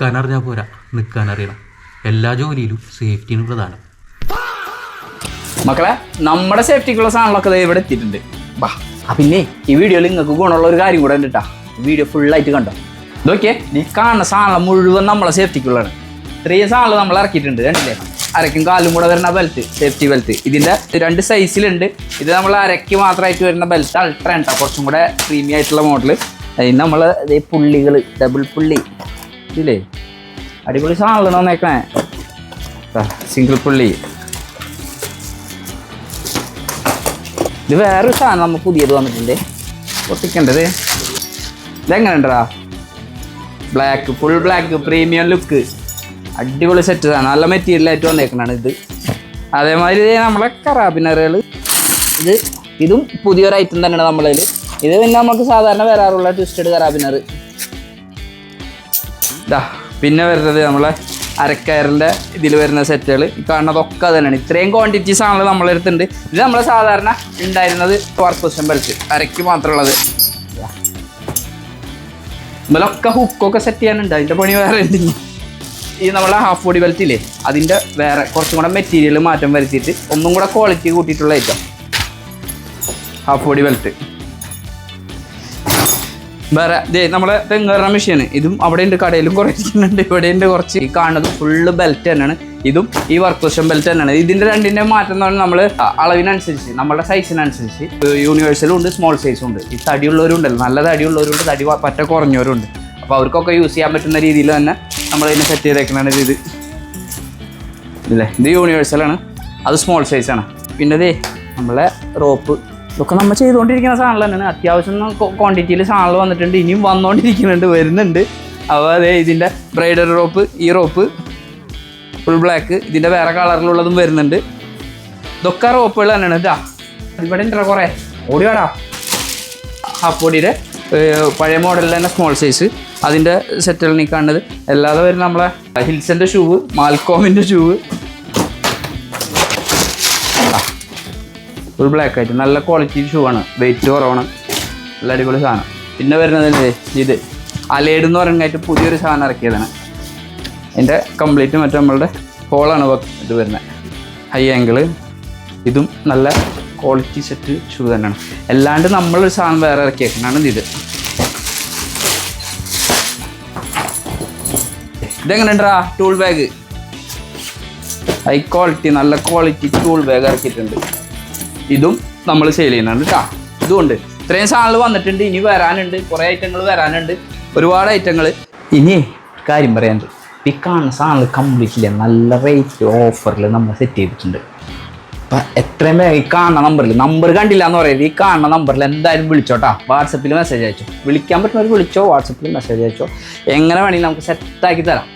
നിൽക്കാനറിഞ്ഞാൽ പോരാ, നിൽക്കാനറിയണം. എല്ലാ ജോലിയിലും സേഫ്റ്റിയാണ് പ്രധാനം. മക്കളെ, നമ്മുടെ സേഫ്റ്റിക്കുള്ള സാധനങ്ങളൊക്കെ ഇവിടെ എത്തിയിട്ടുണ്ട്. ബാ, പിന്നെ ഈ വീഡിയോയിൽ നിങ്ങൾക്ക് ഗുണമുള്ള ഒരു കാര്യം കൂടെ ഉണ്ട് കേട്ടോ. വീഡിയോ ഫുള്ളായിട്ട് കണ്ടോ. ഇതൊക്കെ ഈ കാണുന്ന സാധനം മുഴുവൻ നമ്മളെ സേഫ്റ്റിക്കുള്ളതാണ്. ഇത്രയും സാധനങ്ങൾ നമ്മൾ ഇറക്കിയിട്ടുണ്ട്. കണ്ടില്ലേ, അരക്കും കാലും കൂടെ വരുന്ന ബെൽറ്റ്, സേഫ്റ്റി ബെൽറ്റ്. ഇതിൻ്റെ 2 സൈസിലുണ്ട്. ഇത് നമ്മൾ അരയ്ക്ക് മാത്രമായിട്ട് വരുന്ന ബെൽറ്റ് അൾട്ര ഉണ്ടോ, കുറച്ചും കൂടെ പ്രീമിയം ആയിട്ടുള്ള മോഡൽ. അതിന് നമ്മൾ പുള്ളികൾ, ഡബിൾ പുള്ളി ഇല്ലേ, അടിപൊളി സാധനങ്ങൾ വന്നേക്കണേ. സിംഗിൾ പുള്ളി. ഇത് വേറൊരു സാധനം നമ്മൾ പുതിയത് വന്നിട്ടുണ്ട്, പൊട്ടിക്കേണ്ടത്. ഇതെങ്ങനെ ഉണ്ടടാ, black, full black, premium look, അടിപൊളി സെറ്റ് സാധനം. നല്ല മെറ്റീരിയലായിട്ട് വന്നേക്കണാണ് ഇത്. അതേമാതിരി നമ്മളെ കറാബിനറുകൾ, ഇതും പുതിയൊരു ഐറ്റം തന്നെയാണ് നമ്മളതിൽ. ഇത് പിന്നെ നമുക്ക് സാധാരണ വരാറുള്ള ട്വിസ്റ്റഡ് കറാബിനർ. ഇതാ പിന്നെ വരുന്നത് നമ്മളെ അരക്കയറിൻ്റെ ഇതിൽ വരുന്ന സെറ്റുകൾ. ഈ കാണുന്നതൊക്കെ അത് തന്നെയാണ്. ഇത്രയും ക്വാണ്ടിറ്റീസ് ആണല്ലോ നമ്മളെ അടുത്തുണ്ട്. ഇത് നമ്മൾ സാധാരണ ഉണ്ടായിരുന്നത് വർക്ക് പൊസിഷൻ ബെൽറ്റ്, അരയ്ക്ക് മാത്രമുള്ളത്. ഇതിലൊക്കെ ഹുക്കൊക്കെ സെറ്റ് ചെയ്യാനുണ്ട്, അതിൻ്റെ പണി വേറെ ഉണ്ട്. ഈ നമ്മളെ ഹാഫ് ബോഡി ബെൽറ്റ് ഇല്ലേ, അതിൻ്റെ വേറെ കുറച്ചും കൂടെ മെറ്റീരിയൽ മാറ്റം വരുത്തിയിട്ട് ഒന്നും കൂടെ ക്വാളിറ്റി കൂട്ടിയിട്ടുള്ള ഐറ്റം ഹാഫ് ബോഡി ബെൽറ്റ്. വേറെ നമ്മളെ തെങ്ങേറുന്ന മെഷീൻ, ഇതും അവിടെ ഉണ്ട്, കടയിലും കുറേ ഇരിക്കുന്നുണ്ട്, ഇവിടെ ഉണ്ട് കുറച്ച്. ഈ കാണുന്നത് ഫുള്ള് ബെൽറ്റ് തന്നെയാണ്. ഇതും ഈ വർക്ക് പൊസിഷൻ ബെൽറ്റ് തന്നെയാണ്. ഇതിൻ്റെ രണ്ടിൻ്റെ മാറ്റം എന്ന് പറഞ്ഞാൽ നമ്മൾ അളവിനനുസരിച്ച്, നമ്മുടെ സൈസിനനുസരിച്ച് യൂണിവേഴ്സലും ഉണ്ട്, സ്മോൾ സൈസും ഉണ്ട്. ഈ തടിയുള്ളവരുണ്ടല്ലോ, നല്ല തടിയുള്ളവരുണ്ട്, തടി പറ്റ കുറഞ്ഞവരുണ്ട്. അപ്പോൾ അവർക്കൊക്കെ യൂസ് ചെയ്യാൻ പറ്റുന്ന രീതിയിൽ തന്നെ നമ്മളിതിനെ സെറ്റ് ചെയ്തേക്കുന്നതാണ്. ഇത് ഇല്ലേ, ഇത് യൂണിവേഴ്സലാണ്, അത് സ്മോൾ സൈസാണ്. പിന്നെ നമ്മളെ റോപ്പ്, ഇതൊക്കെ നമ്മൾ ചെയ്തുകൊണ്ടിരിക്കുന്ന സാധനങ്ങൾ തന്നെയാണ്. അത്യാവശ്യം ക്വാണ്ടിറ്റിയിൽ സാധനങ്ങൾ വന്നിട്ടുണ്ട്, ഇനിയും വന്നുകൊണ്ടിരിക്കുന്നുണ്ട്, വരുന്നുണ്ട്. അപ്പോൾ ഇതിൻ്റെ ബ്രൈഡൽ റോപ്പ്, ഈ റോപ്പ് ഫുൾ ബ്ലാക്ക്, ഇതിൻ്റെ വേറെ കളറിലുള്ളതും വരുന്നുണ്ട്. ഇതൊക്കെ റോപ്പുകൾ തന്നെയാണ്. ഇതാ ഇവിടെ ഉണ്ട് കുറേ, ഓടി വേടാ. ഹാഫ് ബോഡിയുടെ പഴയ മോഡലിൽ തന്നെ സ്മോൾ സൈസ്, അതിൻ്റെ സെറ്റുകൾ ഈ കാണുന്നത്. അല്ലാതെ വരുന്ന നമ്മളെ ഹിൽസിൻ്റെ ഷൂവ്, മാൽക്കോമിൻ്റെ ഷൂവ്, ഫുൾ ബ്ലാക്ക് ആയിട്ട് നല്ല ക്വാളിറ്റി ഷൂ ആണ്, വെയിറ്റ് കുറവാണ്, നല്ല അടിപൊളി സാധനം. പിന്നെ വരുന്നത് ഇത് അലേഡ് എന്ന് പറയുന്നതായിട്ട് പുതിയൊരു സാധനം ഇറക്കിയതാണ്. അതിൻ്റെ കംപ്ലീറ്റ് മറ്റേ നമ്മളുടെ ഹോളാണ് ഇത് വരുന്നത്, ഹൈ ആംഗിള്. ഇതും നല്ല ക്വാളിറ്റി സെറ്റ് ഷൂ തന്നെയാണ്. അല്ലാണ്ട് നമ്മളൊരു സാധനം വേറെ ഇറക്കിയേക്കുന്നതാണ് ഇത്. ഇതെങ്ങനെ ഉണ്ടാ, ടൂൾ ബാഗ്, ഹൈ ക്വാളിറ്റി, നല്ല ക്വാളിറ്റി ടൂൾ ബാഗ് ഇറക്കിയിട്ടുണ്ട്. ഇതും നമ്മൾ സെയിൽ ചെയ്യുന്നുണ്ട് കേട്ടോ. ഇതുകൊണ്ട് ഇത്രയും സാധനങ്ങൾ വന്നിട്ടുണ്ട്, ഇനി വരാനുണ്ട്, കുറേ ഐറ്റങ്ങൾ വരാനുണ്ട്, ഒരുപാട് ഐറ്റങ്ങൾ. ഇനി കാര്യം പറയാനുണ്ട്, ഈ കാണുന്ന സാധനങ്ങൾ കംപ്ലീറ്റ് ഇല്ല, നല്ല റേറ്റ് ഓഫറിൽ നമ്മൾ സെറ്റ് ചെയ്തിട്ടുണ്ട്. അപ്പം എത്രയും വേഗം ഈ കാണുന്ന നമ്പർ കണ്ടില്ല എന്ന് പറയുന്നത്, ഈ കാണുന്ന നമ്പറിൽ എന്തായാലും വിളിച്ചോട്ടാ, വാട്സപ്പിൽ മെസ്സേജ് അയച്ചോ. വിളിക്കാൻ പറ്റുന്നവർ വിളിച്ചോ, വാട്സപ്പിൽ മെസ്സേജ് അയച്ചോ, എങ്ങനെ വേണമെങ്കിൽ നമുക്ക് സെറ്റാക്കി തരാം.